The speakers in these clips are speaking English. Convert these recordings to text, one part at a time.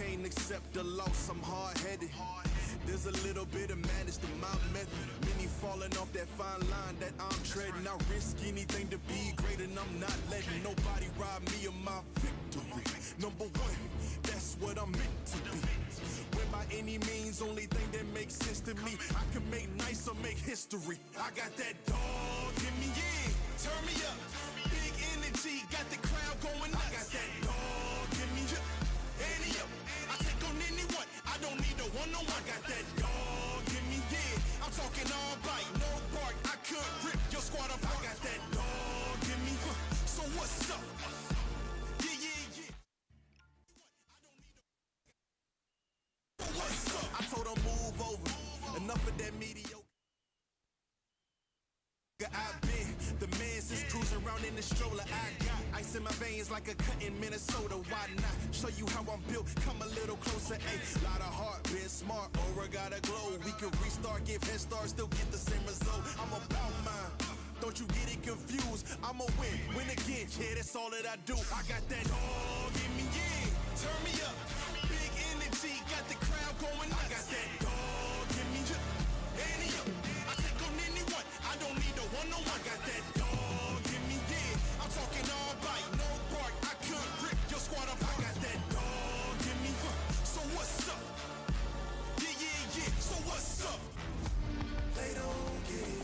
can't accept the loss, I'm hard-headed. There's a little bit of madness to my method. Many falling off that fine line that I'm treading. I risk anything to be great, and I'm not letting nobody rob me of my victory. Number one, that's what I'm meant to be. When by any means, only thing that makes sense to me, I can make nice or make history. I got that dog in me, yeah. Turn me up, big energy, got the crowd going nuts. I got that dog in me, yeah. Annie up, I take on anyone. I don't need a one-on-one. I got that dog in me, yeah. I'm talking all bite, no bark. I could rip your squad apart. I got that dog in me. So what's up? Yeah, yeah, yeah. What's up? I told her move over. Enough of that mediocre. I've been the man since cruising around in the stroller. I got ice in my veins like a cut in Minnesota. Why not show you how I'm built? Come a little closer. A lot of heart, been smart, aura got a glow. We can restart, give head start, still get the same result. I'm about mine. Don't you get it confused? I'ma win again. Yeah, that's all that I do. I got that dog in me, yeah. Turn me up, big energy, got the crowd going nuts. I got that dog in me, yeah. Annie up, I take on anyone. I don't need a one-on-one. I got that dog in me, yeah. I'm talking all bite, no bark. I could rip your squad apart. I got that dog in me. So what's up? Yeah, yeah, yeah. So what's up? They don't get it.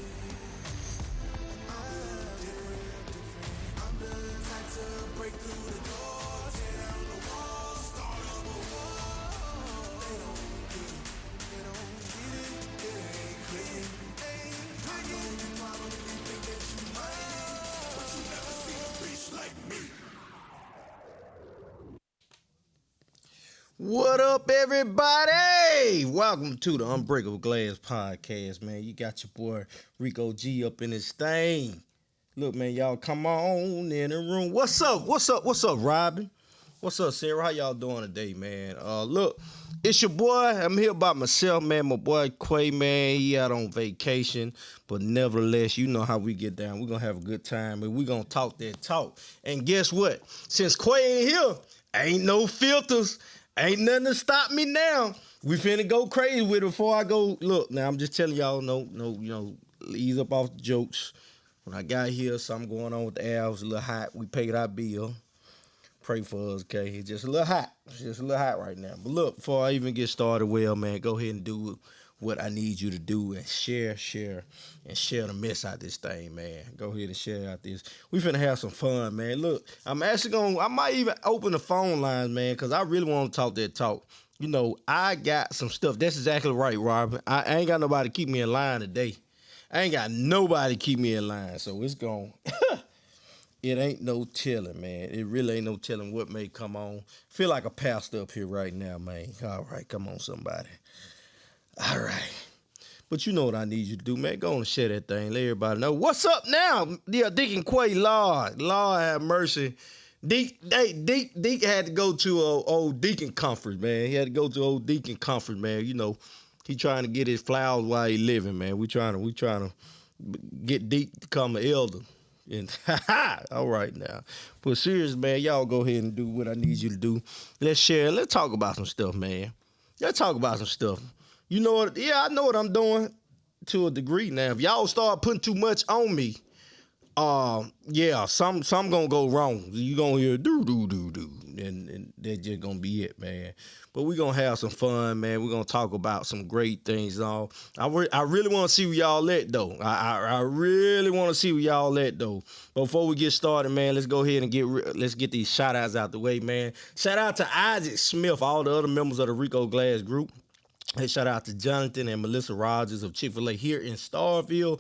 I'm different. I'm the type to break through the door, tear down the wall, start up a war. They don't get it. They don't get it. It ain't clear. I know you probably think that you might, but you never seen a bitch like me. What up, everybody? Welcome to the Unbreakable Glass Podcast, man. You got your boy Rico G up in this thing. Look, man, y'all come on in the room. What's up? What's up? What's up, Robin? What's up, Sarah? How y'all doing today, man? Look, it's your boy. I'm here by myself, man. My boy Quay, man, he out on vacation. But nevertheless, you know how we get down. We're going to have a good time, and we're going to talk that talk. And guess what? Since Quay ain't here, ain't no filters. Ain't nothing to stop me now. We finna go crazy with it before I go. Look, now I'm just telling y'all, no, ease up off the jokes. When I got here, something going on with the air. It was a little hot. We paid our bill. Pray for us, okay? It's just a little hot. It's just a little hot right now. But look, before I even get started, well, man, go ahead and do what I need you to do and share the mess out this thing, man. Go ahead and share out this. We finna have some fun, man. Look, I might even open the phone lines, man, because I really want to talk that talk. You know, I got some stuff. That's exactly right, Robin. I ain't got nobody to keep me in line today. I ain't got nobody to keep me in line, so it's gone. It ain't no telling, man. It really ain't no telling what may come on. Feel like a pastor up here right now, man. All right, come on, somebody. All right. But you know what I need you to do, man. Go on and share that thing. Let everybody know. What's up now? Yeah, Deacon Quay, Lord have mercy. Deke had to go to a old deacon conference, man. He had to go to old deacon conference, man. You know, he trying to get his flowers while he living, man. We trying to get Deke to become an elder. And all right now. But serious, man, y'all go ahead and do what I need you to do. Let's share. Let's talk about some stuff, man. Let's talk about some stuff. You know what? Yeah, I know what I'm doing to a degree now. If y'all start putting too much on me, yeah, some gonna go wrong. You gonna hear do, and that's just gonna be it, man. But we gonna have some fun, man. We're gonna talk about some great things and all. I really want to see where y'all at, though. I really want to see where y'all at, though. Before we get started, man, let's go ahead and let's get these shout outs out the way, man. Shout out to Isaac Smith, all the other members of the Rico Glass group. Hey, shout out to Jonathan and Melissa Rogers of Chick-fil-A here in Starville.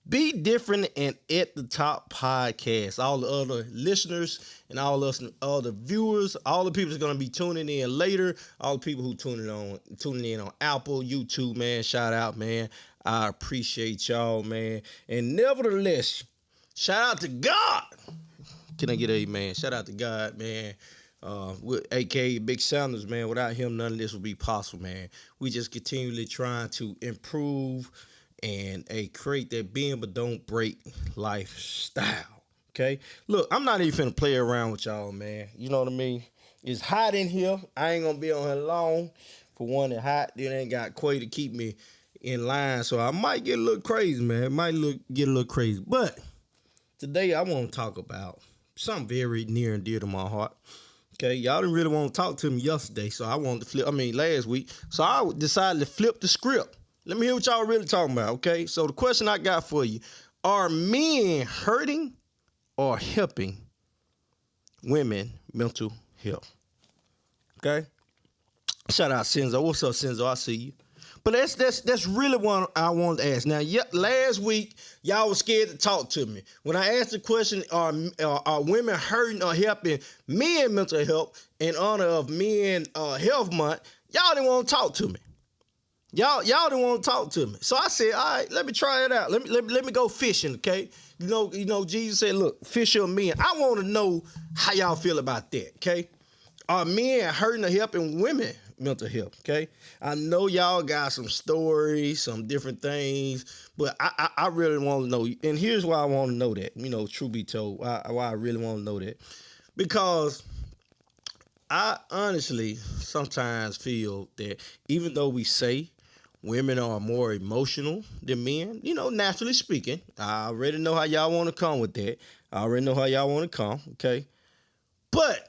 Be Different and At the Top podcast. All the other listeners and all the other viewers, all the people that's going to be tuning in later, all the people who tuning in on Apple, YouTube, man, shout out, man. I appreciate y'all, man. And nevertheless, shout out to God. Can I get a amen? Shout out to God, man. With AKA Big Sanders, man. Without him, none of this would be possible, man. We just continually trying to improve and create that bend but don't break lifestyle. Okay? Look, I'm not even finna play around with y'all, man. You know what I mean? It's hot in here. I ain't gonna be on here long. For one, it's hot. Then ain't got Quay to keep me in line, so I might get a little crazy, man. It might get a little crazy. But today I want to talk about something very near and dear to my heart. Okay, y'all didn't really want to talk to me yesterday, so I wanted to last week. So I decided to flip the script. Let me hear what y'all really talking about, okay? So the question I got for you, are men hurting or helping women mental health? Okay? Shout out Senzo. What's up, Senzo? I see you. But that's really what I wanted to ask. Now, last week, y'all was scared to talk to me. When I asked the question, are women hurting or helping men mental health in honor of Men Health Month, y'all didn't want to talk to me. Y'all didn't want to talk to me. So I said, all right, let me try it out. Let me go fishing, okay? You know, Jesus said, look, fish your men. I want to know how y'all feel about that, okay? Are men hurting or helping women mental health, okay? I know y'all got some stories, some different things, but I really want to know. And here's why I want to know that, truth be told, why I really want to know that. Because I honestly sometimes feel that even though we say women are more emotional than men, naturally speaking, I already know how y'all want to come with that. Okay? But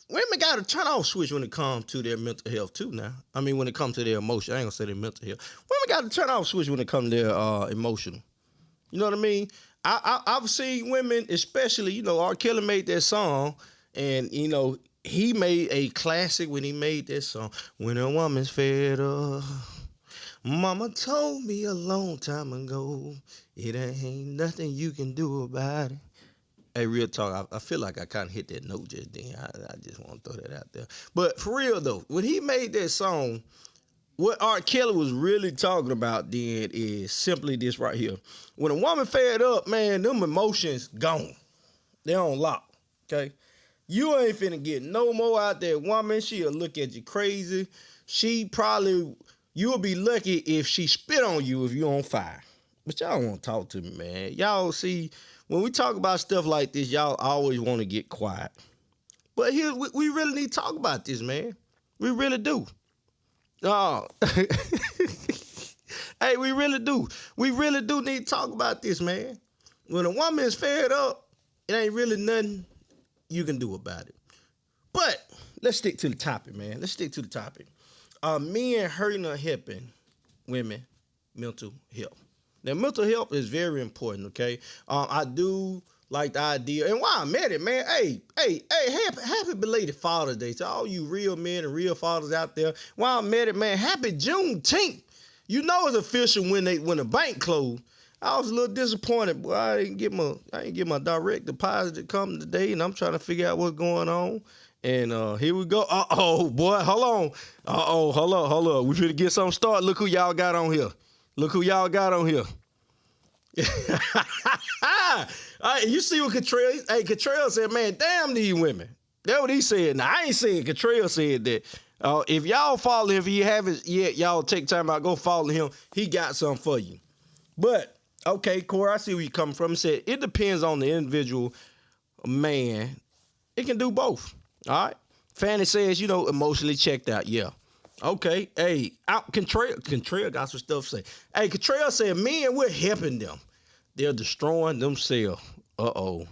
women got a turn off switch when it comes to their mental health too now. I mean, when it comes to their emotion. I ain't gonna say their mental health. Women got a turn off switch when it comes to their emotional. You know what I mean? I've seen women, especially, R. Kelly made that song, and, he made a classic when he made that song. When a woman's fed up, Mama told me a long time ago, it ain't nothing you can do about it. Hey, real talk, I feel like I kind of hit that note just then. I just want to throw that out there. But for real, though, when he made that song, what R. Kelly was really talking about then is simply this right here. When a woman fed up, man, them emotions gone. They on lock, okay? You ain't finna get no more out there woman. She'll look at you crazy. You'll be lucky if she spit on you if you on fire. But y'all don't want to talk to me, man. Y'all see, when we talk about stuff like this, y'all always want to get quiet. But here, we really need to talk about this, man. We really do. Oh, hey, we really do. We really do need to talk about this, man. When a woman is fed up, it ain't really nothing you can do about it. But let's stick to the topic, man. Let's stick to the topic. Are men hurting or helping women mental health? Now, mental health is very important, okay? I do like the idea, and while I'm at it, man, hey, happy belated Father's Day to all you real men and real fathers out there. While I'm at it, man, happy Juneteenth. You know it's official when the bank closed. I was a little disappointed, boy. I didn't get my direct deposit come today, and I'm trying to figure out what's going on. And here we go. Uh-oh, boy, hold on. Hold on. We finna get something started. Look who y'all got on here. You see what Cottrell said, man, damn these women. That's what he said. Now, I ain't saying Cottrell said that. If y'all follow him, if you haven't yet, y'all take time out, go follow him. He got something for you. But, okay, Corey, I see where you're coming from. He said, it depends on the individual man. It can do both, all right? Fanny says, emotionally checked out, yeah. Okay, hey, Cottrell got some stuff to say. Hey, Cottrell said, men, we're helping them. They're destroying themselves. Uh-oh.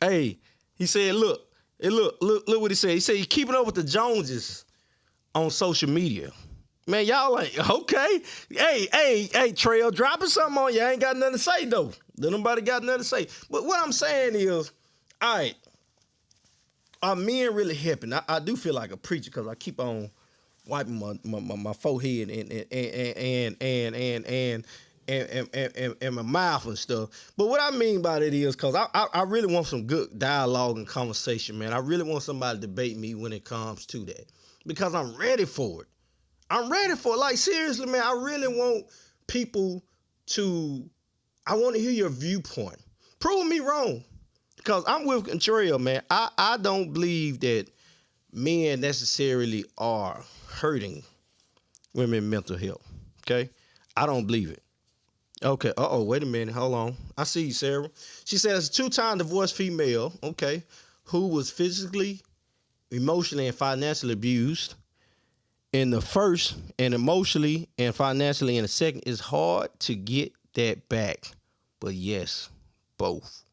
Hey, he said, look what he said. He said, you're keeping up with the Joneses on social media. Man, y'all like, okay. Hey, Trail, dropping something on you. I ain't got nothing to say, though. Nobody got nothing to say. But what I'm saying is, all right, are men really helping? I do feel like a preacher because I keep on wiping my forehead and my mouth and stuff. But what I mean by that is because I really want some good dialogue and conversation, man. I really want somebody to debate me when it comes to that because I'm ready for it. Like, seriously, man, I really want people I want to hear your viewpoint. Prove me wrong. Because I'm with Cottrell, man. I don't believe that men necessarily are hurting women's mental health. Okay? I don't believe it. Okay. Wait a minute. Hold on. I see you, Sarah. She said, as a 2-time divorced female, okay, who was physically, emotionally, and financially abused in the first, and emotionally and financially in the second, it's hard to get that back. But yes, both.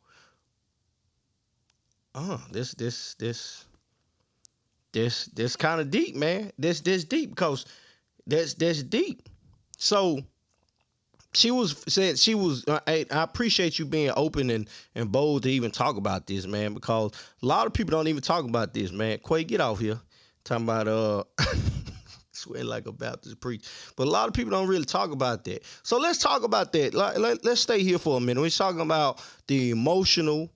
This kind of deep, man. This deep because that's deep. So she was. I appreciate you being open and bold to even talk about this, man. Because a lot of people don't even talk about this, man. Quay, get off here. Talking about sweating like a Baptist preach, but a lot of people don't really talk about that. So let's talk about that. Let's stay here for a minute. We're talking about the emotional.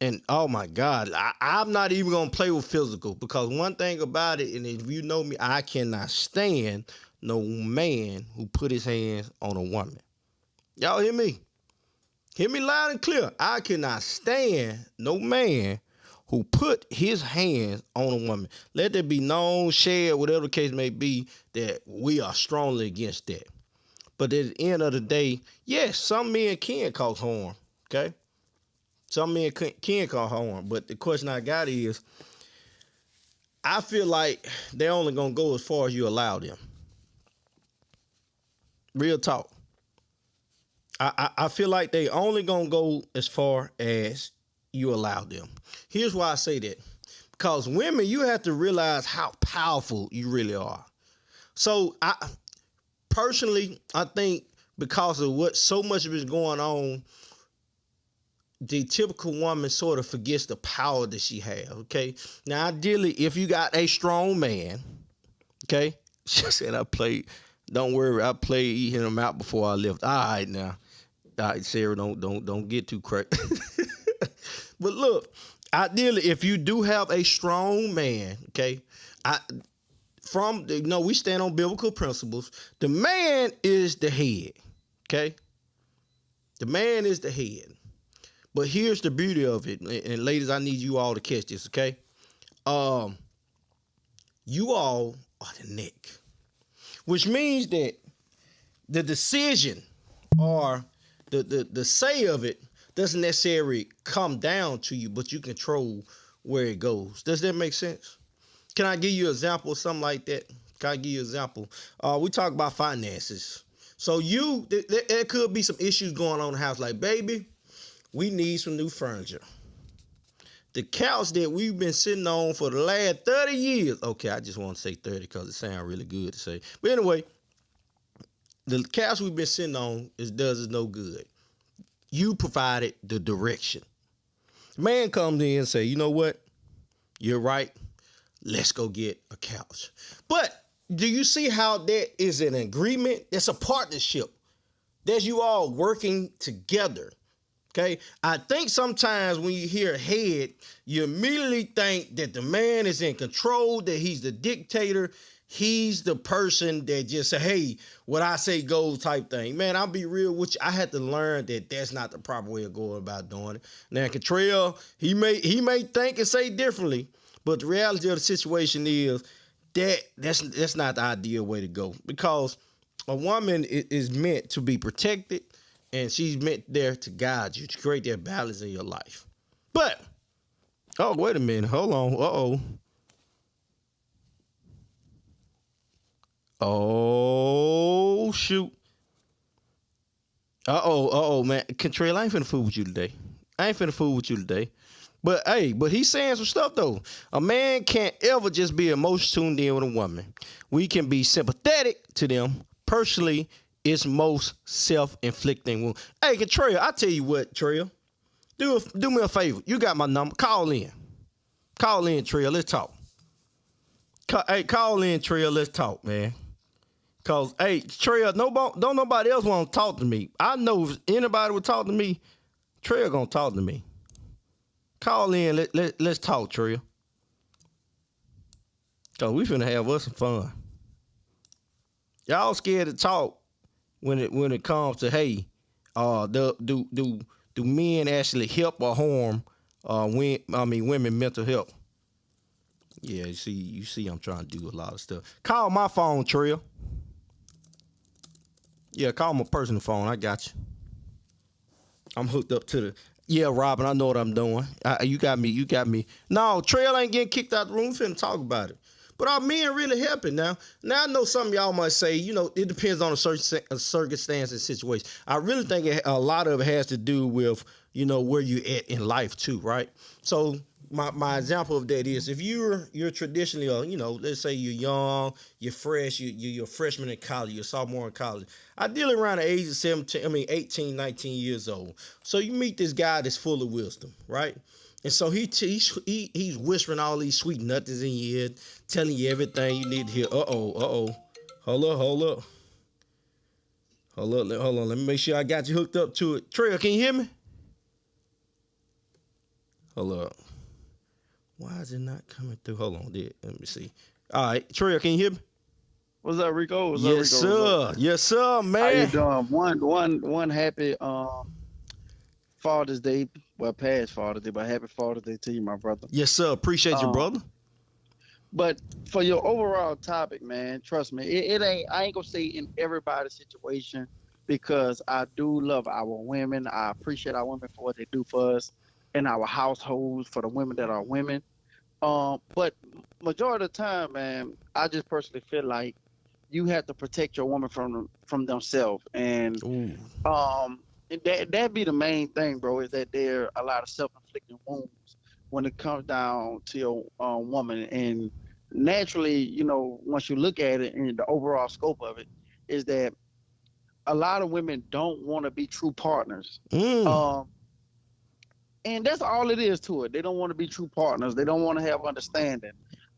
And oh my God, I'm not even gonna play with physical because one thing about it, and if you know me, I cannot stand no man who put his hands on a woman. Y'all hear me? Hear me loud and clear. I cannot stand no man who put his hands on a woman. Let there be known, shared, whatever the case may be, that we are strongly against that. But at the end of the day, yes, some men can cause harm, okay? Some men can cause harm, but the question I got is, I feel like they're only going to go as far as you allow them. Real talk. I feel like they only going to go as far as you allow them. Here's why I say that. Because women, you have to realize how powerful you really are. So I think because of what so much of is going on, the typical woman sort of forgets the power that she has, okay? Now, ideally, if you got a strong man, okay? She said, don't worry, I played him out before I left. All right, now. All right, Sarah, don't get too crazy. But look, ideally, if you do have a strong man, okay? We stand on biblical principles. The man is the head, okay? The man is the head. But here's the beauty of it, and ladies, I need you all to catch this, okay? You all are the neck, which means that the decision or the say of it doesn't necessarily come down to you, but you control where it goes. Does that make sense? Can I give you an example of something like that? Can I give you an example? We talk about finances. So there could be some issues going on in the house, like, baby, we need some new furniture. The couch that we've been sitting on for the last 30 years. Okay, I just want to say 30 because it sounds really good to say. But anyway, the couch we've been sitting on does us no good. You provided the direction. The man comes in and say, you know what? You're right. Let's go get a couch. But do you see how that is an agreement? That's a partnership. That's you all working together. Okay, I think sometimes when you hear head, you immediately think that the man is in control, that he's the dictator, he's the person that just say, hey, what I say goes type thing. Man, I'll be real with you. I had to learn that that's not the proper way of going about doing it. Now, Catrell, he may think and say differently, but the reality of the situation is that's not the ideal way to go, because a woman is meant to be protected. And she's meant there to guide you, to create that balance in your life. But, oh, wait a minute. Hold on. Oh, shoot. Man. Contrail, I ain't finna fool with you today. But he's saying some stuff, though. A man can't ever just be emotionally tuned in with a woman. We can be sympathetic to them. Personally, it's most self-inflicting wound. Hey, Trail, I tell you what, Trail. Do me a favor. You got my number. Call in, Trail. Let's talk. Call in, Trail. Let's talk, man. Cause, hey, Trail, don't nobody else want to talk to me. I know if anybody would talk to me, Trail gonna talk to me. Call in. Let's talk, Trail. Cause we finna have us some fun. Y'all scared to talk. When it comes to, hey, do men actually help or harm women mental health? Yeah, you see I'm trying to do a lot of stuff. Call my phone, Trill. Yeah, call my personal phone. I got you. I'm hooked up to Yeah, Robin, I know what I'm doing. You got me. You got me. No, Trail ain't getting kicked out the room. We finna talk about it. But our men really helping now. Now I know some of y'all might say, it depends on a certain circumstance and situation. I really think a lot of it has to do with, where you at in life too, right? So my example of that is if you're traditionally, let's say you're young, you're fresh, you're a freshman in college, you're a sophomore in college. Ideally around the age of 18, 19 years old. So you meet this guy that's full of wisdom, right? And so he's whispering all these sweet nothings in your ear, telling you everything you need to hear. Uh-oh. Hold up. Hold on. Let me make sure I got you hooked up to it. Trail, can you hear me? Hold up. Why is it not coming through? Hold on, let me see. All right, Trail, can you hear me? What's up, Rico? What's Yes, up, Rico? sir. Yes, sir, man. How you doing? One happy Father's Day. Well, past Father's Day, but happy Father's Day to you, my brother. Yes, sir. Appreciate you, brother. But for your overall topic, man, trust me, it ain't. I ain't gonna say in everybody's situation because I do love our women. I appreciate our women for what they do for us in our households, for the women that are women. But majority of the time, man, I just personally feel like you have to protect your woman from themselves, and Ooh. that be the main thing, bro. Is that there are a lot of self-inflicted wounds when it comes down to your woman, and naturally, once you look at it and the overall scope of it, is that a lot of women don't want to be true partners. And that's all it is to it. They don't want to be true partners. They don't want to have understanding.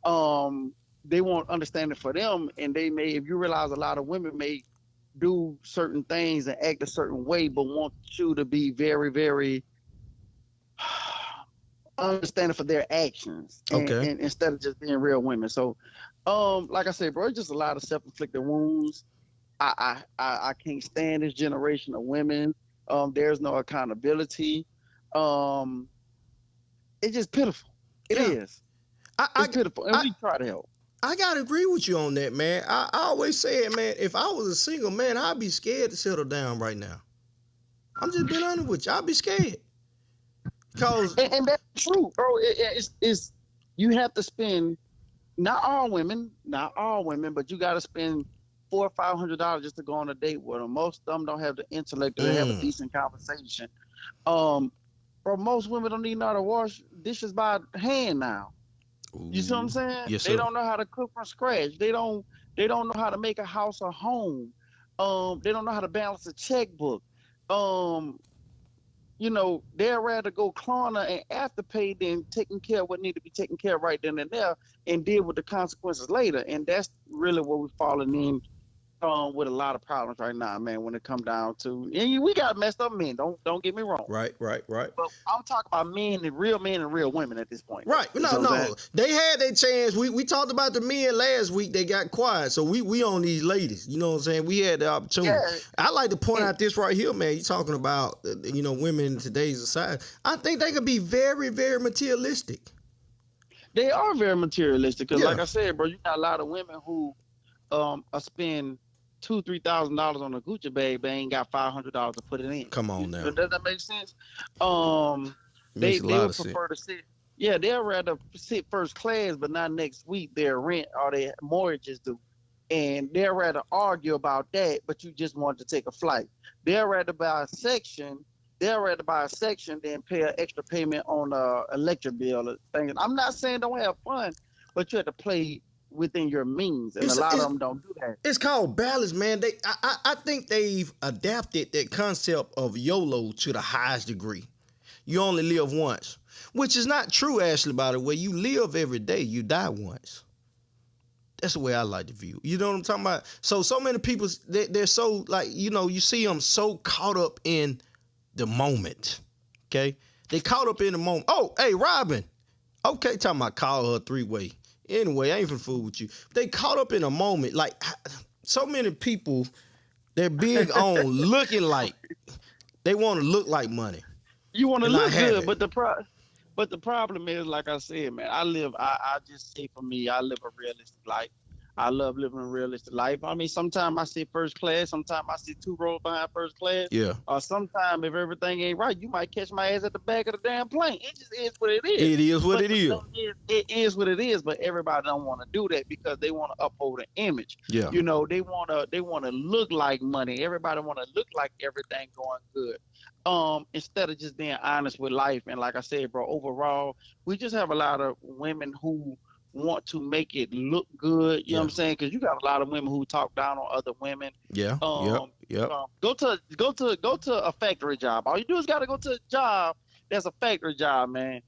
They want understanding for them, and they may, if you realize, a lot of women may do certain things and act a certain way, but want you to be very, very understanding for their actions, and instead of just being real women. So, like I said, bro, it's just a lot of self-inflicted wounds. I can't stand this generation of women. There's no accountability. It's just pitiful. It is. It's pitiful, and we try to help. I gotta agree with you on that, man. I always say it, man. If I was a single man, I'd be scared to settle down right now. I'm just being honest with you. I'd be scared. And that's true, bro. It's you have to spend, not all women, but you got to spend $400 or $500 just to go on a date with them. Most of them don't have the intellect to have a decent conversation. Bro, most women don't even know how to wash dishes by hand now. Ooh. You see what I'm saying? Yes, sir. They don't know how to cook from scratch. They don't know how to make a house a home. They don't know how to balance a checkbook. They'd rather go Klarna and Afterpay than taking care of what need to be taken care of right then and there, and deal with the consequences later. And that's really what we're falling in with a lot of problems right now, man, when it come down to, and we got messed up men, don't get me wrong. Right. But I'm talking about men and real women at this point. Right. No. They had their chance. We talked about the men last week. They got quiet. So we on these ladies. You know what I'm saying? We had the opportunity. Yeah. I like to point out this right here, man. You talking about, women in today's society. I think they could be very, very materialistic. They are very materialistic. Because like I said, bro, you got a lot of women who spend $2,000-$3,000 on a Gucci bag, but ain't got $500 to put it in. Come on now. Does that make sense? They would prefer to sit. Yeah, they'd rather sit first class, but not next week their rent or their mortgages due. And they'd rather argue about that, but you just want to take a flight. They'd rather buy a section than pay an extra payment on a electric bill or things. I'm not saying don't have fun, but you have to play within your means, and a lot of them don't do that. It's called balance, man. I think they've adapted that concept of YOLO to the highest degree. You only live once, which is not true, Ashley, by the way. You live every day, you die once. That's the way I like to view. You know what I'm talking about? So many people, they're so, like, you see them so caught up in the moment, okay? They caught up in the moment. Oh, hey, Robin. Okay, talking about call her three-way. Anyway, I ain't finna fool with you. They caught up in a moment. Like, so many people, they're big on looking like, they want to look like money. You want to look good, but the problem is, like I said, man, I just say for me, I live a realistic life. I love living a realistic life. I mean, sometimes I sit first class, sometimes I sit 2 rows behind first class. Yeah. Or sometimes if everything ain't right, you might catch my ass at the back of the damn plane. It just is what it is. It is what it is. It is what it is, but everybody don't want to do that because they want to uphold an image. Yeah. You know, they wanna look like money. Everybody wanna look like everything going good. Instead of just being honest with life. And like I said, bro, overall, we just have a lot of women who want to make it look good. You know what I'm saying? Because you got a lot of women who talk down on other women. Yeah. Yep. Go to a factory job. All you do is got to go to a job that's a factory job, man.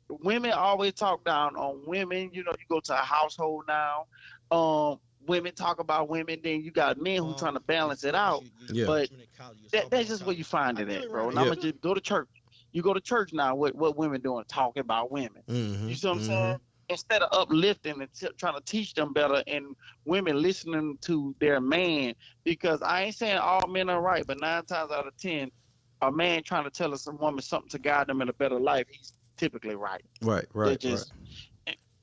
Women always talk down on women. You know, you go to a household now. Women talk about women. Then you got men who trying to balance it out. Yeah. But that's just where you find it at, bro. And I'm gonna just go to church. You go to church now. What women doing? Talking about women. Mm-hmm. You see what I'm saying? Instead of uplifting and trying to teach them better, and women listening to their man, because I ain't saying all men are right, but 9 times out of 10, a man trying to tell a woman something to guide them in a better life, he's typically right. Right.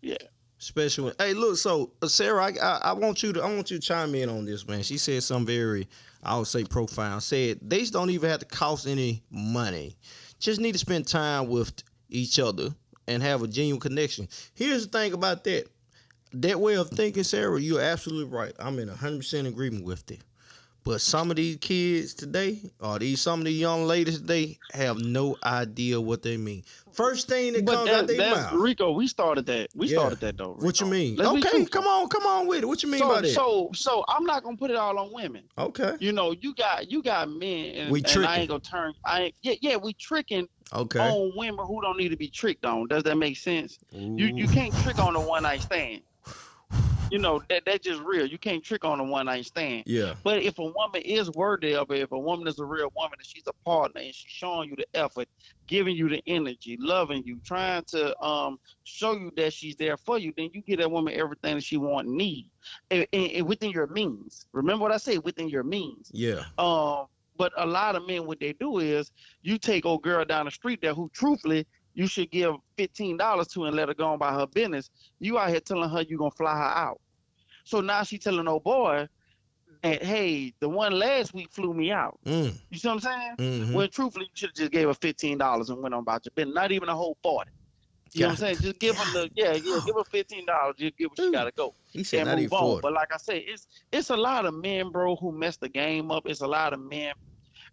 Yeah. Especially when, hey, look, so Sarah, I want you to chime in on this, man. She said something very, I would say, profound. Said dates don't even have to cost any money. Just need to spend time with each other and have a genuine connection. Here's the thing about that. That way of thinking, Sarah, you're absolutely right. I'm in 100% agreement with it. But some of these kids today, or some of these young ladies today, have no idea what they mean. First thing that comes out their mouth. Rico, we started that. We started that though. Rico. What you mean? Okay, come on with it. What you mean by that? So I'm not gonna put it all on women. Okay. You know, you got men, and, we tricking. And I ain't gonna turn. We tricking. Okay. On women who don't need to be tricked on. Does that make sense? You can't trick on a one night stand. You know, that's just real. You can't trick on a one night stand. Yeah. But if a woman is worthy of it, if a woman is a real woman and she's a partner and she's showing you the effort, giving you the energy, loving you, trying to show you that she's there for you, then you give that woman everything that she want and need, and within your means. Remember what I said, within your means. Yeah. But a lot of men, what they do is you take old girl down the street there who truthfully you should give $15 to and let her go on by her business. You out here telling her you gonna fly her out. So now she telling old boy that, hey, the one last week flew me out. You see what I'm saying? Mm-hmm. Well, truthfully, you should have just gave her $15 and went on about your business. Not even a whole 40. You know what I'm saying? Just give her give her $15. Just give her she gotta go. He said and move on. But like I say, it's a lot of men, bro, who mess the game up. It's a lot of men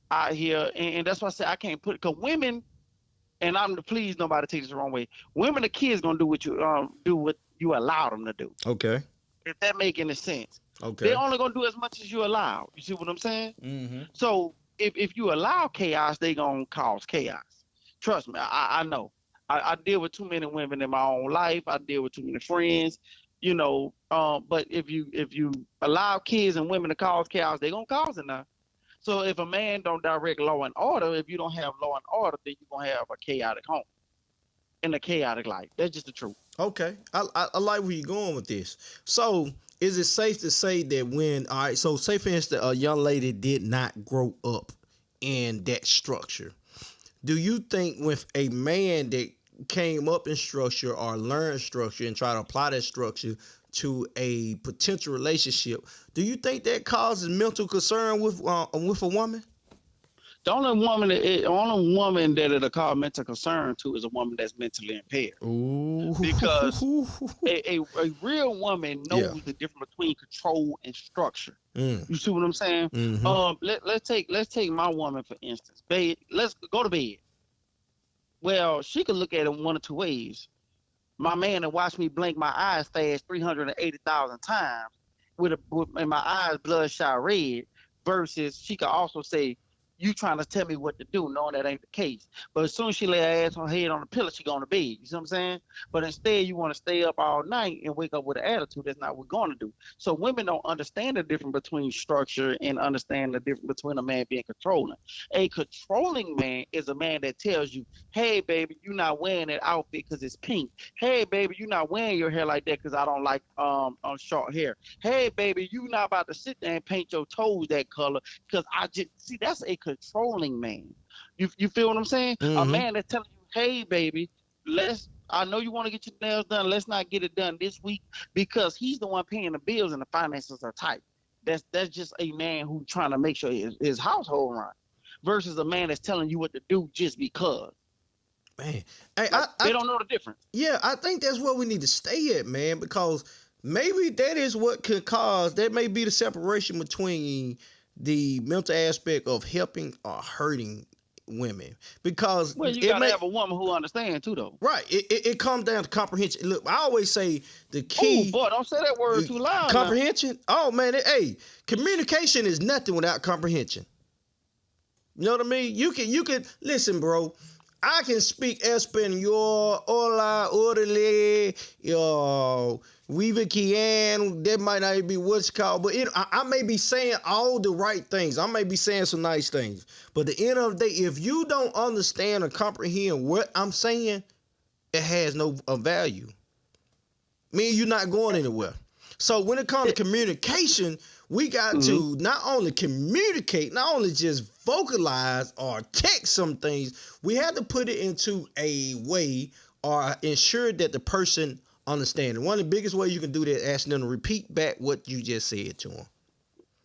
out here, and that's why I say I can't put it, because women, and please nobody take this the wrong way. Women and kids gonna do what you allow them to do. Okay. If that make any sense. Okay. They're only gonna do as much as you allow. You see what I'm saying? Mm-hmm. So if you allow chaos, they gonna cause chaos. Trust me, I know. I deal with too many women in my own life. I deal with too many friends. You know, but if you allow kids and women to cause chaos, they gonna cause it now. So if a man don't direct law and order, if you don't have law and order, then you're going to have a chaotic home and a chaotic life. That's just the truth. Okay. I like where you're going with this. So is it safe to say that so say for instance, a young lady did not grow up in that structure. Do you think with a man that came up in structure or learned structure and try to apply that structure to a potential relationship, do you think that causes mental concern with a woman? The only woman that it'll cause mental concern to is a woman that's mentally impaired. Ooh. Because a real woman knows the difference between control and structure. You see what I'm saying? Mm-hmm. Let's take my woman for instance. Babe, let's go to bed. Well, she could look at it one of two ways. My man that watched me blink my eyes fast 380,000 times and my eyes bloodshot red, versus she could also say, you trying to tell me what to do, knowing that ain't the case. But as soon as she lay her ass on her head on the pillow, she going to bed. You see what I'm saying? But instead, you want to stay up all night and wake up with an attitude. That's not what we're going to do. So women don't understand the difference between structure and understand the difference between a man being controlling. A controlling man is a man that tells you, hey, baby, you're not wearing that outfit because it's pink. Hey, baby, you're not wearing your hair like that because I don't like short hair. Hey, baby, you're not about to sit there and paint your toes that color because I just see that's a controlling man. You feel what I'm saying? Mm-hmm. A man that's telling you, hey baby, let's I know you want to get your nails done. Let's not get it done this week, because he's the one paying the bills and the finances are tight. That's just a man who's trying to make sure his household run, versus a man that's telling you what to do just because. Man, hey, they don't know the difference. Yeah, I think that's where we need to stay at, man, because maybe that is what could cause, that may be the separation between the mental aspect of helping or hurting women, because you gotta have a woman who understands too, though. Right. It comes down to comprehension. Look, I always say the key. Oh, boy, don't say that word too loud. Comprehension. Now. Oh man, communication is nothing without comprehension. You know what I mean? You can listen, bro. I can speak Espanol, hola, orale, Viva Kian. That might not be what's called, but I may be saying all the right things. I may be saying some nice things. But at the end of the day, if you don't understand or comprehend what I'm saying, it has no value. You're not going anywhere. So when it comes to communication, we got to not only communicate, not only just vocalize or text some things, we have to put it into a way or ensure that the person understands. One of the biggest ways you can do that is asking them to repeat back what you just said to them.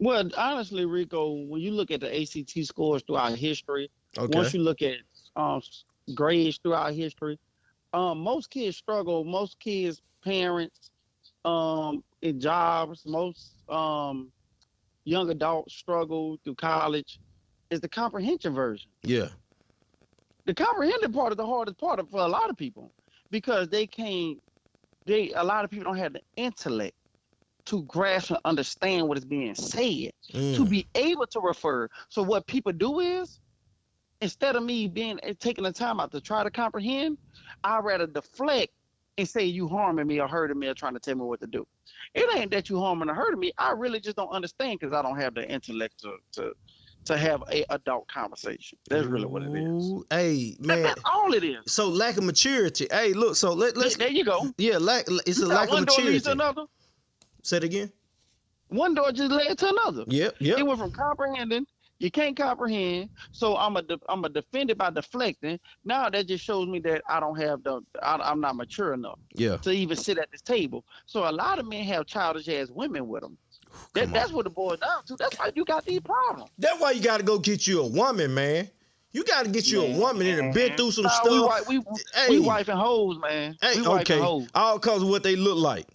Well, honestly, Rico, when you look at the ACT scores throughout history, once you look at grades throughout history, most kids struggle. Most kids' parents in jobs, most young adults struggle through college. Is the comprehension version. Yeah. The comprehension part is the hardest part for a lot of people, because a lot of people don't have the intellect to grasp and understand what is being said, to be able to refer. So what people do is, instead of me taking the time out to try to comprehend, I'd rather deflect and say you harming me or hurting me or trying to tell me what to do. It ain't that you harming or hurting me. I really just don't understand, because I don't have the intellect to have a adult conversation. That's really what it is. Hey, man. That's all it is. So lack of maturity. Hey, look, so let's there you go. Yeah, it's a lack of maturity. One door leads to another. Say it again. One door just led to another. Yep. It went from comprehending. You can't comprehend, so I'm a defend it by deflecting. Now that just shows me that I don't have I'm not mature enough to even sit at this table. So a lot of men have childish ass women with them. That's what it boils down to. That's why you got these problems. That's why you got to go get you a woman, man. You got to get you a woman in and been through some stuff. We wife and hoes, man. We wife and hoes. All because of what they look like.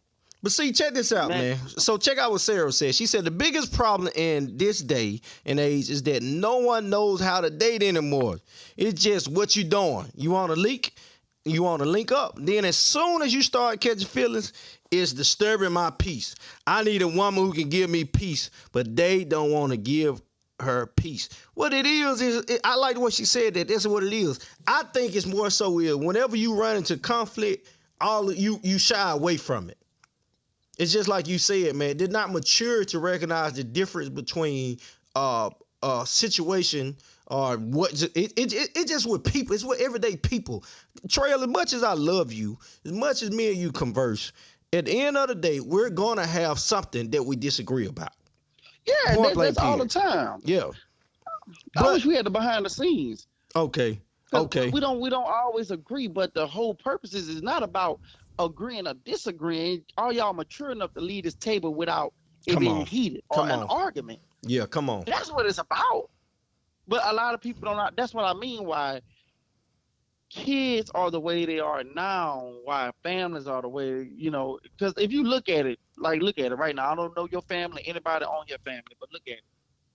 But see, check this out, man. So check out what Sarah said. She said the biggest problem in this day and age is that no one knows how to date anymore. It's just what you doing. You want to leak? You want to link up? Then as soon as you start catching feelings, it's disturbing my peace. I need a woman who can give me peace, but they don't want to give her peace. What it is I like what she said, that that's what it is. I think it's more so whenever you run into conflict, you shy away from it. It's just like you said, man. They're not mature to recognize the difference between situation or what. It's just with people. It's with everyday people. Trail, as much as I love you, as much as me and you converse, at the end of the day, we're gonna have something that we disagree about. Yeah, that's all the time. Yeah. I wish we had the behind the scenes. Okay. We don't always agree, but the whole purpose is not about agreeing or disagreeing. Are y'all mature enough to lead this table without it being heated or an argument? Yeah, come on. That's what it's about. But a lot of people don't. That's what I mean. Why kids are the way they are now. Why families are the way, because if you look at it right now. I don't know your family, anybody on your family, but look at it.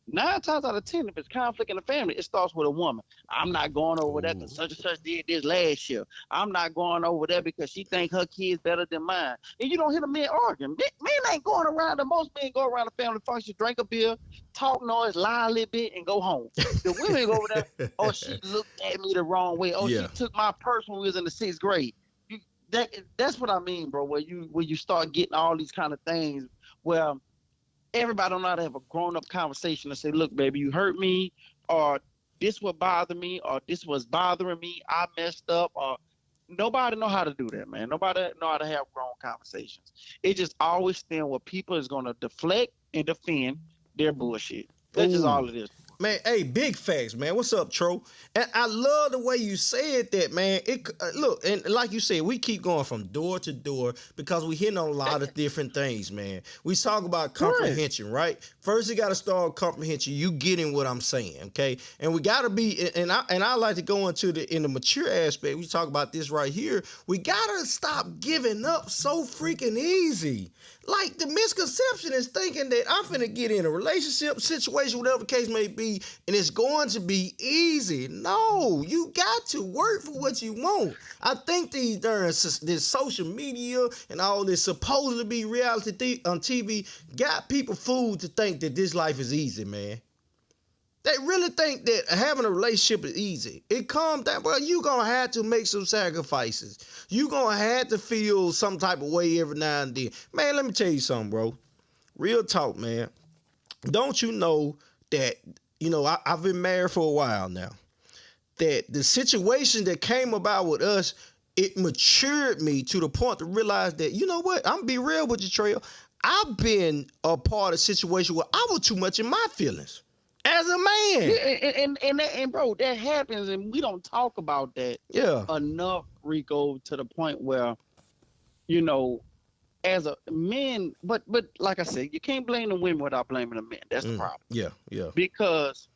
9 times out of 10, if it's conflict in the family, it starts with a woman. I'm not going over there because such and such did this last year. I'm not going over there because she think her kid's better than mine. And you don't hear the men arguing. Men ain't going around. The most men go around the family function, drink a beer, talk noise, lie a little bit, and go home. The women go over there, oh, she looked at me the wrong way. Oh, she took my purse when we was in the 6th grade. That's what I mean, bro, where you start getting all these kind of things where everybody don't know how to have a grown-up conversation and say, look, baby, you hurt me, or this would bother me, or this was bothering me, I messed up, or nobody know how to do that, man. Nobody know how to have grown conversations. It just always stand where people is going to deflect and defend their bullshit. That's just all it is. Man, hey, big facts, man. What's up, Tro? And I love the way you said that, man. It look, and like you said, we keep going from door to door because we hitting on a lot of different things, man. We talk about comprehension, right? First, you got to start with comprehension. You getting what I'm saying, okay? And we got to be, and I like to go into in the mature aspect. We talk about this right here. We got to stop giving up so freaking easy. Like, the misconception is thinking that I'm finna get in a relationship, situation, whatever the case may be, and it's going to be easy. No, you got to work for what you want. I think this social media and all this supposed to be reality on TV got people fooled to think that this life is easy, man. They really think that having a relationship is easy. It comes down, well, you're going to have to make some sacrifices. You're going to have to feel some type of way every now and then. Man, let me tell you something, bro. Real talk, man. Don't you know that, I've been married for a while now, that the situation that came about with us, it matured me to the point to realize that, you know what? I'm going to be real with you, Trail. I've been a part of a situation where I was too much in my feelings. As a man. Yeah, and bro, that happens, and we don't talk about that enough, Rico, to the point where, as a man, but like I said, you can't blame the women without blaming the men. That's the problem. Yeah. Because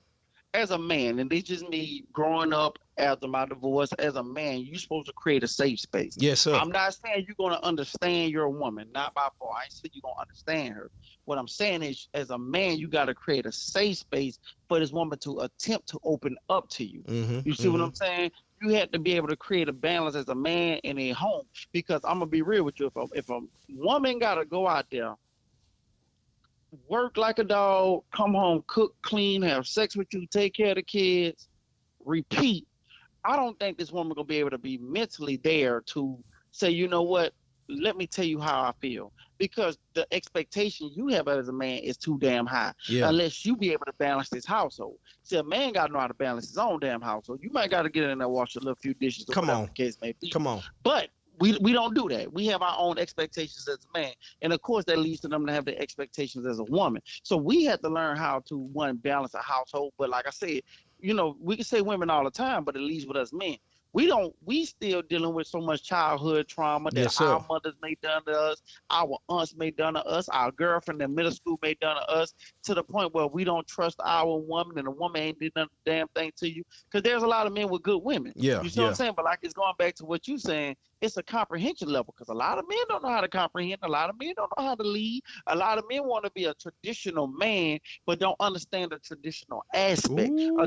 as a man, and this just me growing up after my divorce, as a man, you're supposed to create a safe space. Yes, sir. I'm not saying you're going to understand your woman, not by far. I ain't saying you're going to understand her. What I'm saying is, as a man, you got to create a safe space for this woman to attempt to open up to you. You see what I'm saying? You have to be able to create a balance as a man in a home. Because I'm going to be real with you. If a woman got to go out there, work like a dog, come home, cook, clean, have sex with you, take care of the kids, repeat, I don't think this woman going to be able to be mentally there to say, you know what, let me tell you how I feel. Because the expectation you have as a man is too damn high. Yeah. Unless you be able to balance this household. See, a man got to know how to balance his own damn household. You might got to get in there and wash a little few dishes. Come on. The case may be. Come on. But we don't do that. We have our own expectations as a man. And, of course, that leads to them to have their expectations as a woman. So we have to learn how to, one, balance a household. But like I said, we can say women all the time, but at least with us men, we still dealing with so much childhood trauma that our mothers may done to us, our aunts may done to us, our girlfriend in middle school may done to us, to the point where we don't trust our woman and the woman ain't did none damn thing to you. Because there's a lot of men with good women. Yeah. You see what I'm saying? But like it's going back to what you saying, it's a comprehension level because a lot of men don't know how to comprehend. A lot of men don't know how to lead. A lot of men want to be a traditional man, but don't understand the traditional aspect. Ooh. A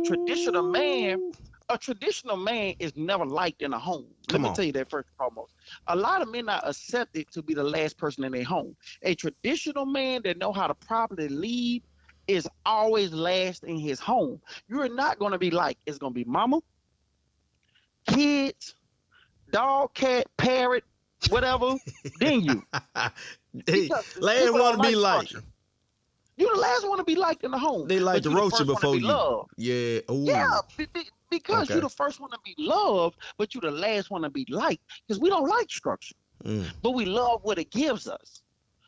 traditional man is never liked in a home. Let me tell you that first and foremost. A lot of men are accepted to be the last person in their home. A traditional man that know how to properly lead is always last in his home. You're not going to be liked. It's going to be mama, kids, dog, cat, parrot, whatever, then you. Last want to be liked. You're the last one to be liked in the home. They like to roast you before you. Loved. Yeah. Ooh. Yeah, because you're the first one to be loved, but you're the last one to be liked. Because we don't like structure, but we love what it gives us.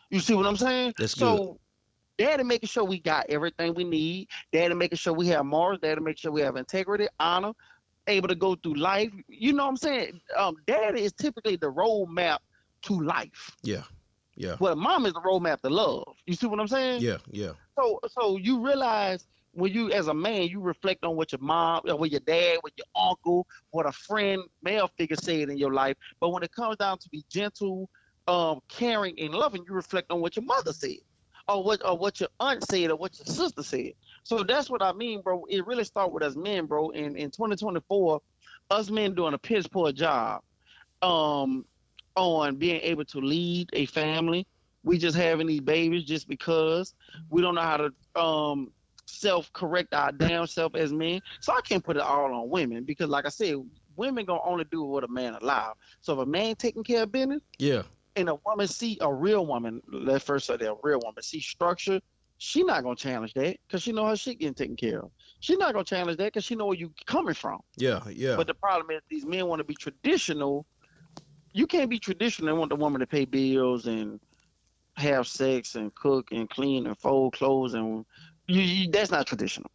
You see what I'm saying? That's good. Daddy making sure we got everything we need. Daddy making sure we have morals. Daddy making sure we have integrity, honor, able to go through life. You know what I'm saying? Daddy is typically the roadmap to life. Yeah. Well, mom is the roadmap to love. You see what I'm saying? Yeah. So you realize when you, as a man, you reflect on what your mom, or what your dad, what your uncle, what a friend, male figure said in your life. But when it comes down to be gentle, caring, and loving, you reflect on what your mother said, or what your aunt said, or what your sister said. So that's what I mean, bro. It really starts with us men, bro. In 2024, us men doing a piss poor job on being able to lead a family. We just having these babies just because we don't know how to self-correct our damn self as men. So I can't put it all on women because, like I said, women gonna only do what a man allow. So if a man taking care of business, and a woman see a real woman, let's first say that a real woman see structure, she not gonna challenge that because she know her shit getting taken care of. She not gonna challenge that because she know where you coming from. Yeah. But the problem is these men want to be traditional. You can't be traditional and want the woman to pay bills and have sex and cook and clean and fold clothes and that's not traditional.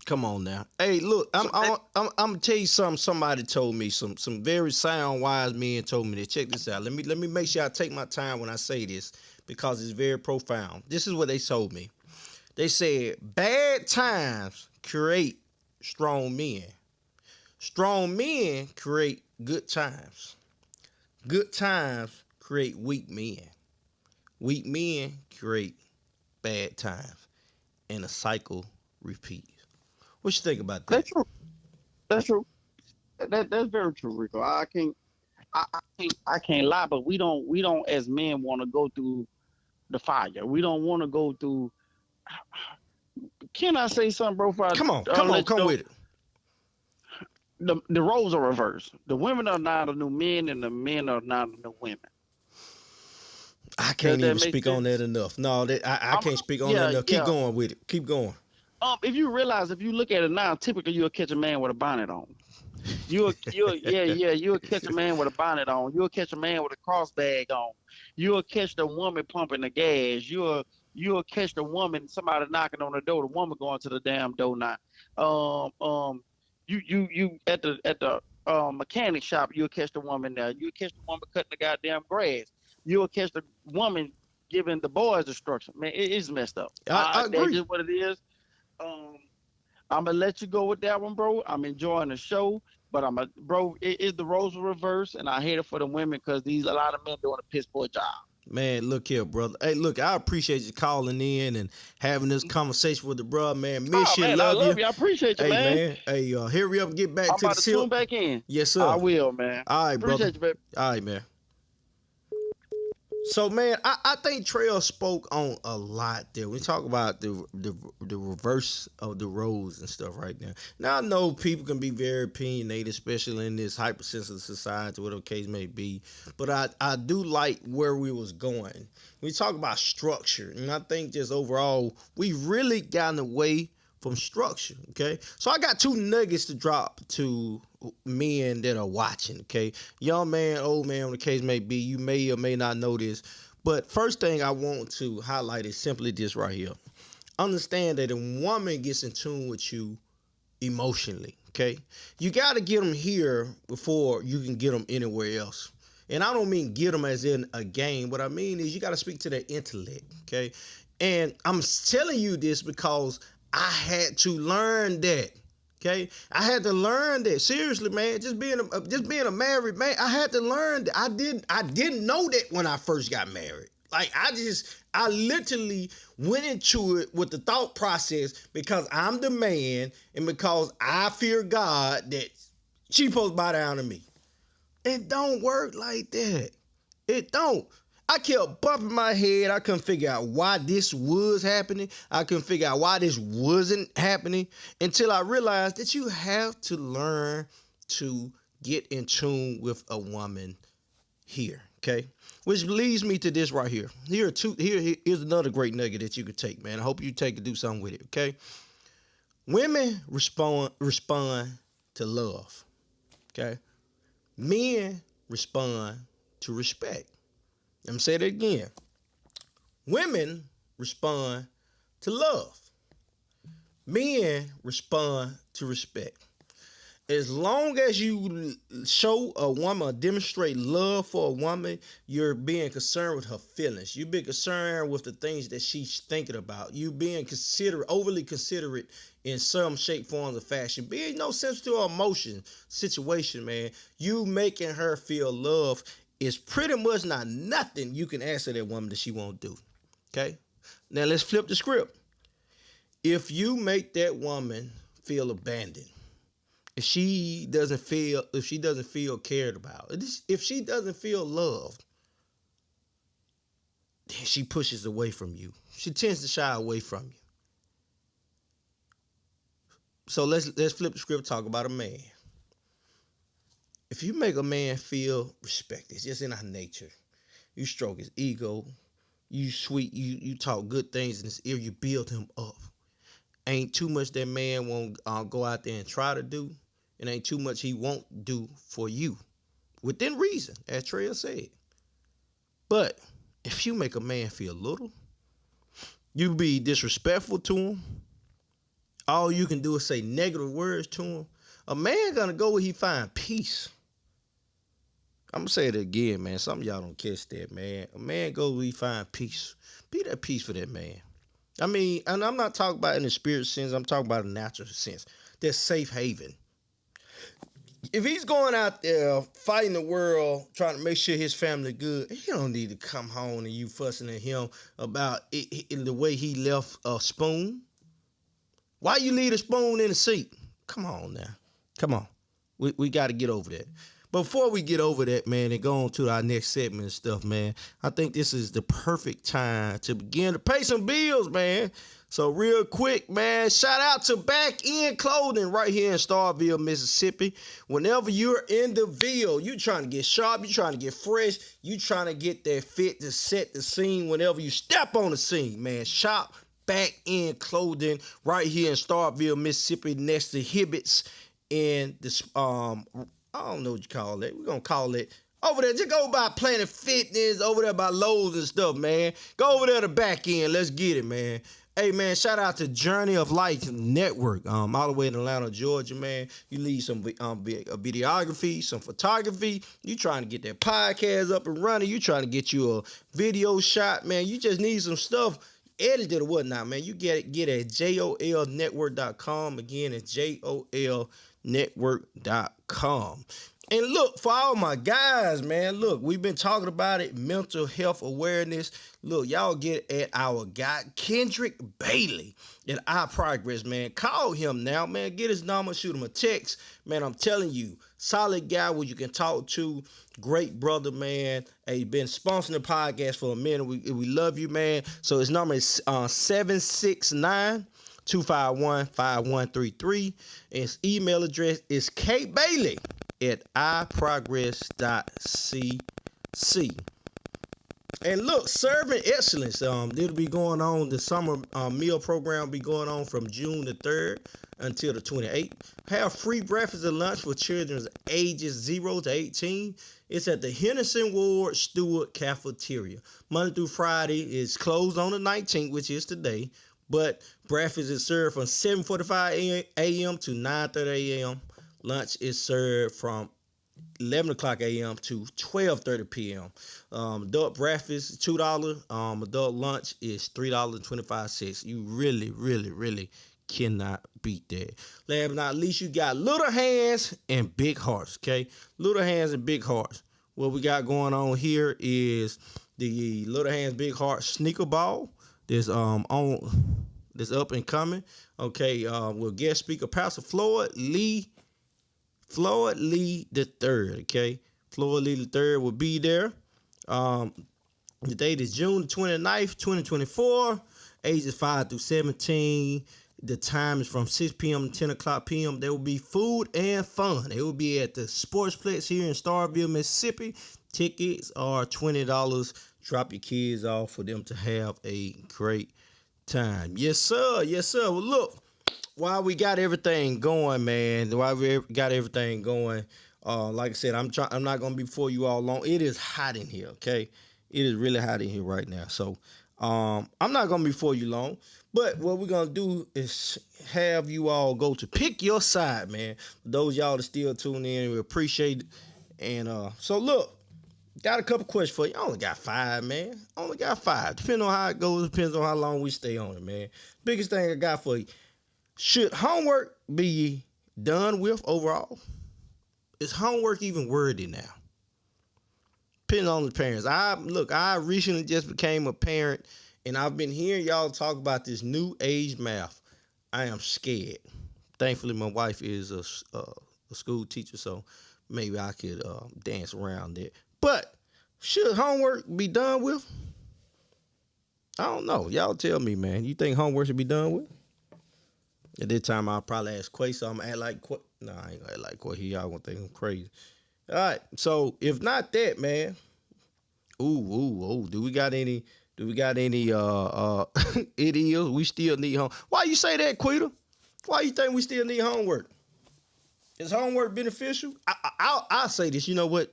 Come on now. Hey, look, So I'm gonna tell you something. Somebody told me, some very sound, wise men told me to check this out. Let me make sure I take my time when I say this because it's very profound. This is what they told me. They said bad times create strong men. Strong men create good times. Good times create weak men. Weak men create bad times. And the cycle repeats. What you think about that? that's true. That's true. That's very true, Rico. I can't lie, but we don't as men want to go through the fire. We don't want to go through. Can I say something, bro? Before I Come on, let you come know, with it. the roles are reversed. The women are now the new men, and the men are now the new women. I Does can't that even make speak on sense? that enough. No, I I'm, can't speak on that yeah, enough. Keep yeah. going with it. Keep going. If you realize, if you look at it now, typically you'll catch a man with a bonnet on. You'll catch a man with a bonnet on. You'll catch a man with a cross bag on. You'll catch the woman pumping the gas. You'll catch the woman, somebody knocking on the door, the woman going to the damn door now. Um um you at the mechanic shop, you'll catch the woman there. You'll catch the woman cutting the goddamn grass. You'll catch the woman giving the boys instruction. Man, it is messed up. I That's agree. just what it is. Um I'm gonna let you go with that one, bro. I'm enjoying the show, but bro. It is the roles are reversed, and I hate it for the women because a lot of men doing a piss poor job. Man, look here, brother. Hey, look, I appreciate you calling in and having this conversation with the brother, man. Oh Miss you, man, I love you. love you. I appreciate you, Hey, man. man. Hey, hurry up and get back I'm to the about to tune silk. back in. Yes, I sir. will, man. All right, brother. Appreciate you, baby. All right, man. So man, I think Trail spoke on a lot there. We talk about the reverse of the roles and stuff right now. Now I know people can be very opinionated, especially in this hypersensitive society, whatever the case may be. But I do like where we was going. We talk about structure, and I think just overall we really gotten away from structure. Okay, so I got two nuggets to drop to men that are watching. Okay, young man, old man, whatever the case may be. You may or may not know this, but first thing I want to highlight is simply this right here. Understand that a woman gets in tune with you emotionally. Okay, you got to get them here before you can get them anywhere else. And I don't mean get them as in a game. What I mean is you got to speak to their intellect. Okay, and I'm telling you this because I had to learn that. Okay, I had to learn that. Seriously, man. Just being a married man, I had to learn that. I didn't know that when I first got married. Like I literally went into it with the thought process because I'm the man and because I fear God that she supposed to bow down to me. It don't work like that. It don't. I kept bumping my head. I couldn't figure out why this was happening. I couldn't figure out why this wasn't happening until I realized that you have to learn to get in tune with a woman here. Okay. Which leads me to this right here. Here's another great nugget that you could take, man. I hope you take and do something with it. Okay. Women respond to love. Okay. Men respond to respect. Let me say it again. Women respond to love. Men respond to respect. As long as you show a woman or demonstrate love for a woman, you're being concerned with her feelings. You're being concerned with the things that she's thinking about. You being considerate, overly considerate in some shape, form, or fashion. Being no sense to her emotion situation, man. You making her feel love is pretty much not nothing you can ask of that woman that she won't do. Okay? Now let's flip the script. If you make that woman feel abandoned, if she doesn't feel cared about, if she doesn't feel loved, then she pushes away from you. She tends to shy away from you. So let's flip the script, talk about a man. If you make a man feel respected, it's just in our nature. You stroke his ego, you sweet, you talk good things in his ear, you build him up. Ain't too much that man won't go out there and try to do. It ain't too much he won't do for you. Within reason, as Trey said. But if you make a man feel little, you be disrespectful to him, all you can do is say negative words to him, a man gonna go where he find peace. I'm gonna say it again, man. Some of y'all don't catch that, man. A man goes where he find peace. Be that peace for that man. I mean, and I'm not talking about in the spirit sense. I'm talking about a natural sense. That safe haven. If he's going out there fighting the world, trying to make sure his family good, he don't need to come home and you fussing at him about the way he left a spoon. Why you leave a spoon in the seat? Come on now. Come on. We got to get over that. Before we get over that, man, and go on to our next segment and stuff, man, I think this is the perfect time to begin to pay some bills, man. So real quick, man, shout out to Back End Clothing right here in Starville, Mississippi. Whenever you're in the Ville, you trying to get sharp, you trying to get fresh, you trying to get that fit to set the scene whenever you step on the scene, man. Shop Back End Clothing right here in Starville, Mississippi, next to Hibbett's in this I don't know what you call it. We're gonna call it over there. Just go by Planet Fitness, over there by Lowe's and stuff, man. Go over there to Back End. Let's get it, man. Hey, man, shout out to Journey of Light Network, all the way in Atlanta, Georgia, man. You need some videography, some photography. You trying to get that podcast up and running. You trying to get you a video shot, man. You just need some stuff edited or whatnot, man. You get at jolnetwork.com. Again, it's jolnetwork.com. And look, for all my guys, man, look, we've been talking about it, mental health awareness. Look, y'all get at our guy, Kendrick Bailey, at iProgress, man. Call him now, man. Get his number, shoot him a text. Man, I'm telling you, solid guy who you can talk to. Great brother, man. Hey, been sponsoring the podcast for a minute. We love you, man. So his number is 769-251-5133. And his email address is kbailey@iprogress.cc. And look, Serving Excellence, it'll be going on, the summer meal program will be going on from June the 3rd until the 28th. Have free breakfast and lunch for children ages 0 to 18. It's at the Henderson Ward Stewart Cafeteria. Monday through Friday is closed on the 19th, which is today. But breakfast is served from 7:45 a.m. to 9:30 a.m. Lunch is served from 11 o'clock a.m. to 12:30 p.m. Adult breakfast is $2. Adult lunch is $3.25. You really, really, really cannot beat that. Last but not least, you got Little Hands and Big Hearts, okay? Little Hands and Big Hearts. What we got going on here is the Little Hands Big Heart sneaker ball. This up and coming. Okay, with guest speaker Pastor Floyd Lee the third. Okay, Floyd Lee the third will be there. The date is June the 29th, 2024. Ages 5 through 17. The time is from 6 p.m. to 10 o'clock p.m. There will be food and fun. It will be at the Sportsplex here in Starville, Mississippi. Tickets are $20. Drop your kids off for them to have a great time. Yes, sir. Yes, sir. Well, look, while we got everything going, man, like I said, I'm not gonna be before you all long. It is hot in here, okay? It is really hot in here right now. So I'm not gonna be before you long. But what we're gonna do is have you all go to pick your side, man. For those y'all that still tune in, we appreciate it. And so look. Got a couple questions for you. I only got 5, man. Only got 5. Depending on how it goes, depends on how long we stay on it, man. Biggest thing I got for you. Should homework be done with overall? Is homework even worthy now? Depending on the parents. I recently just became a parent, and I've been hearing y'all talk about this new age math. I am scared. Thankfully, my wife is a school teacher, so maybe I could dance around it. But should homework be done with? I don't know. Y'all tell me, man. You think homework should be done with? At this time, I'll probably ask Quay, so I'm going to act like Quay. No, I ain't going to act like Quay. Y'all going to think I'm crazy. All right. So, if not that, man. Do we got any idiots? We still need home. Why you say that, Quita? Why you think we still need homework? Is homework beneficial? I'll say this. You know what?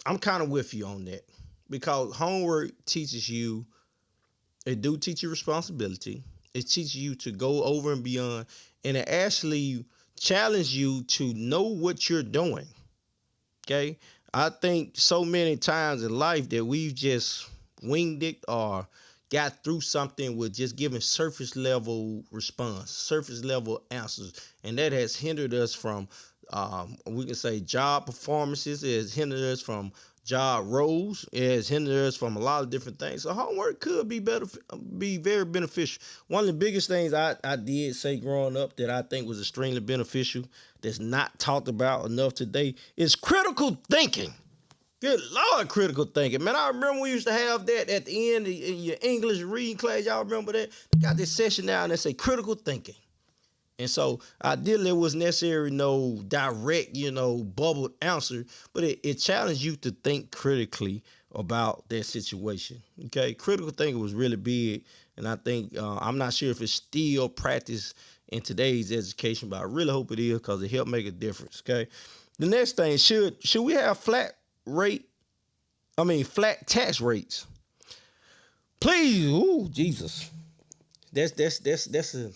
I'm kind of with you on that, because homework teaches you, it do teach you responsibility. It teaches you to go over and beyond, and it actually challenges you to know what you're doing. Okay, I think so many times in life that we've just winged it or got through something with just giving surface level response, surface level answers, and that has hindered us from, we can say, job performances. It has hindered us from job roles. It has hindered us from a lot of different things. So homework could be be very beneficial. One of the biggest things I did say growing up that I think was extremely beneficial, that's not talked about enough today, is critical thinking. Good Lord, critical thinking. Man, I remember we used to have that at the end of your English reading class. Y'all remember that? They got this session now and they say critical thinking. And so ideally it was necessary no direct, bubbled answer, but it challenged you to think critically about that situation. Okay, critical thinking was really big, and I think I'm not sure if it's still practiced in today's education, but I really hope it is because it helped make a difference. Okay, the next thing, should we have flat tax rates? Please, ooh, Jesus, that's a,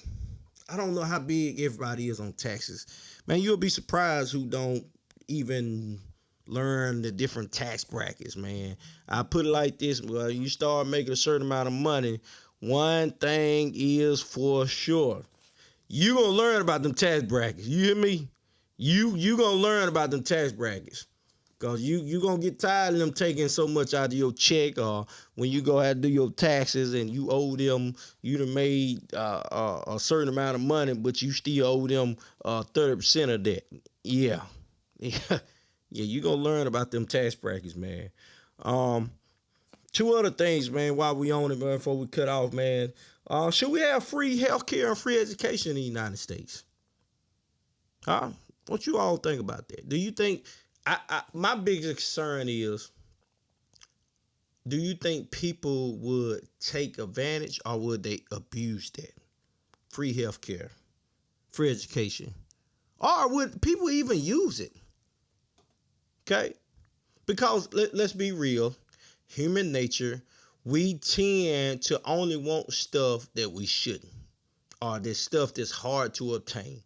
I don't know how big everybody is on taxes. Man, you'll be surprised who don't even learn the different tax brackets, man. I put it like this: well, you start making a certain amount of money, one thing is for sure. You gonna learn about them tax brackets. You hear me? You gonna learn about them tax brackets. Cause you gonna get tired of them taking so much out of your check, or when you go ahead to do your taxes and you owe them, you done made a certain amount of money, but you still owe them 30% of that. Yeah, yeah, you gonna learn about them tax brackets, man. Two other things, man, while we on it, man, before we cut off, man. Should we have free healthcare and free education in the United States? Huh? What you all think about that? Do you think? My biggest concern is, do you think people would take advantage or would they abuse that? Free healthcare, free education. Or would people even use it? Okay? Because let's be real, human nature, we tend to only want stuff that we shouldn't, or this stuff that's hard to obtain.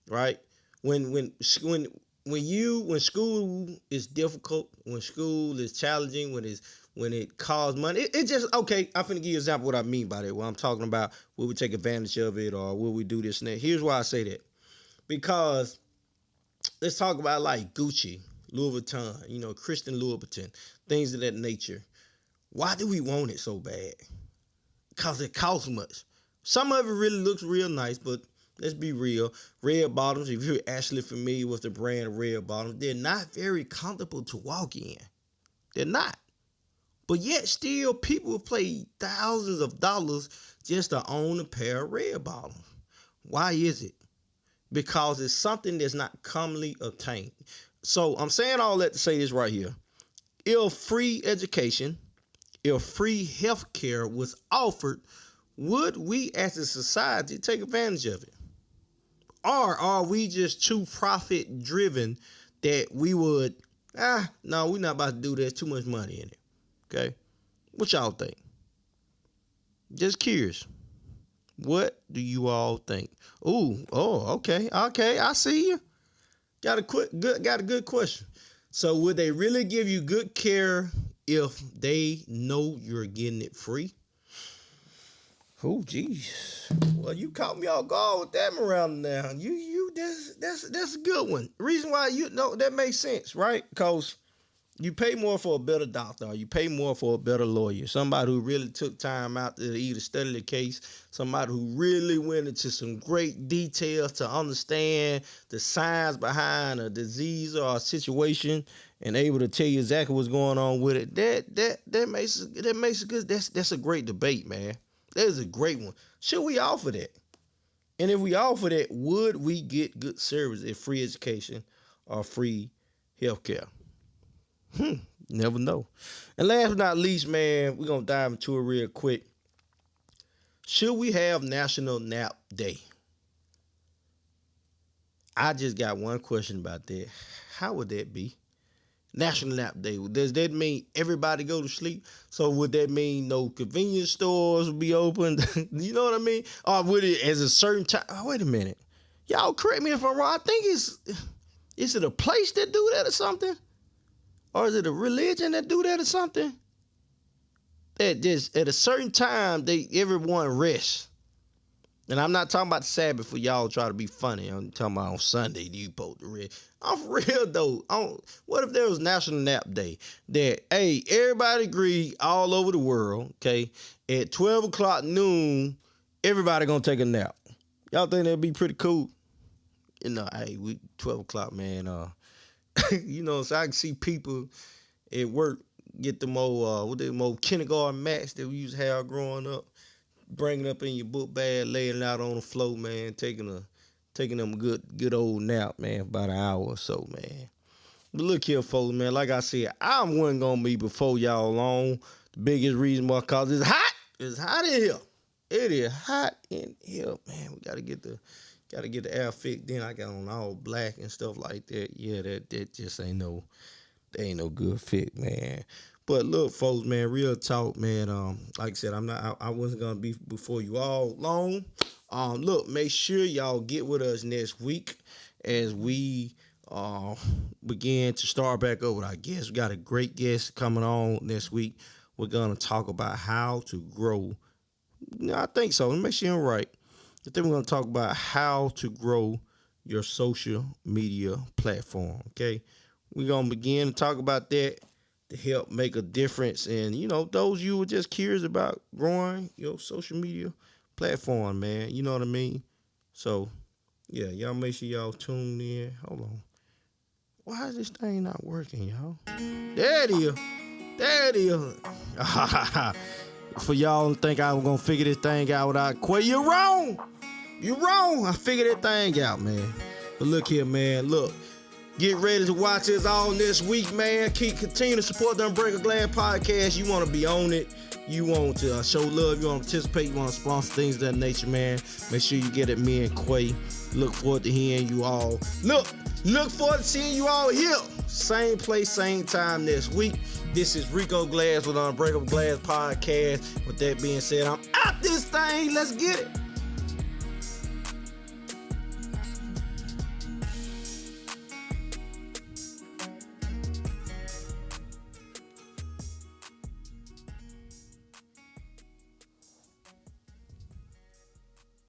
Right? When school is difficult, when school is challenging, when it costs money, it just, okay, I'm finna give you an example of what I mean by that. When I'm talking about will we take advantage of it or will we do this and that. Here's why I say that. Because let's talk about like Gucci, Louis Vuitton, Christian Louboutin, things of that nature. Why do we want it so bad? Because it costs much. Some of it really looks real nice, but let's be real. Red bottoms, if you're actually familiar with the brand of red bottoms, they're not very comfortable to walk in. They're not. But yet still people pay thousands of dollars just to own a pair of red bottoms. Why is it? Because it's something that's not commonly obtained. So I'm saying all that to say this right here. If free education, if free healthcare was offered, would we as a society take advantage of it? Or are we just too profit driven that we would, no, we're not about to do this. Too much money in it. Okay? What y'all think? Just curious. What do you all think? Okay, I see you. Got a good question. So would they really give you good care if they know you're getting it free? Oh, geez. Well, you caught me off guard with that, Miranda. Now, that's a good one. The reason why that makes sense, right? Because you pay more for a better doctor, or you pay more for a better lawyer, somebody who really took time out to either study the case, somebody who really went into some great details to understand the science behind a disease or a situation and able to tell you exactly what's going on with it. That makes it good. That's a great debate, man. That is a great one. Should we offer that? And if we offer that, would we get good service if free education or free healthcare? Never know. And last but not least, man, we're going to dive into it real quick. Should we have National Nap Day? I just got one question about that. How would that be? National Nap Day. Does that mean everybody go to sleep? So would that mean no convenience stores will be open? You know what I mean? Or would it as a certain time? Oh, wait a minute. Y'all correct me if I'm wrong. I think is it a place that do that or something? Or is it a religion that do that or something? That just at a certain time everyone rests. And I'm not talking about the Sabbath for y'all try to be funny. I'm talking about on Sunday you supposed to rest. I'm for real though. What if there was National Nap Day that, hey, everybody agree all over the world, okay, at 12 o'clock noon, everybody gonna take a nap. Y'all think that'd be pretty cool? You know, hey, 12 o'clock, man. You know, so I can see people at work get them old kindergarten mats that we used to have growing up. Bring it up in your book bag, laying it out on the floor, man. Taking them good old nap, man, about an hour or so, man. But look here, folks, man. Like I said, I wasn't gonna be before y'all long. The biggest reason why, cause it's hot. It's hot in here. It is hot in here, man. We gotta get the air fixed. Then I got on all black and stuff like that. Yeah, that just ain't no good fit, man. But look, folks, man, real talk, man. Like I said, I wasn't gonna be before you all long. Look, make sure y'all get with us next week as we begin to start back over with our guests. We got a great guest coming on next week. We're gonna talk about how to grow. No, I think so. Let me make sure I'm right. I think we're gonna talk about how to grow your social media platform. Okay, we're gonna begin to talk about that to help make a difference. And, you know, those you were just curious about growing your social media platform, man. You know what I mean? So, yeah, y'all make sure y'all tune in. Hold on. Why is this thing not working, y'all? There it is. There it is. For y'all to think I was going to figure this thing out without Quay, you're wrong. You're wrong. I figured that thing out, man. But look here, man. Look. Get ready to watch us all this week, man. Continue to support the Unbreakable Glass podcast. You want to be on it. You want to show love. You want to participate. You want to sponsor things of that nature, man. Make sure you get at me and Quay. Look forward to hearing you all. Look forward to seeing you all here. Same place, same time next week. This is Rico Glass with the Unbreakable Glass podcast. With that being said, I'm out this thing. Let's get it.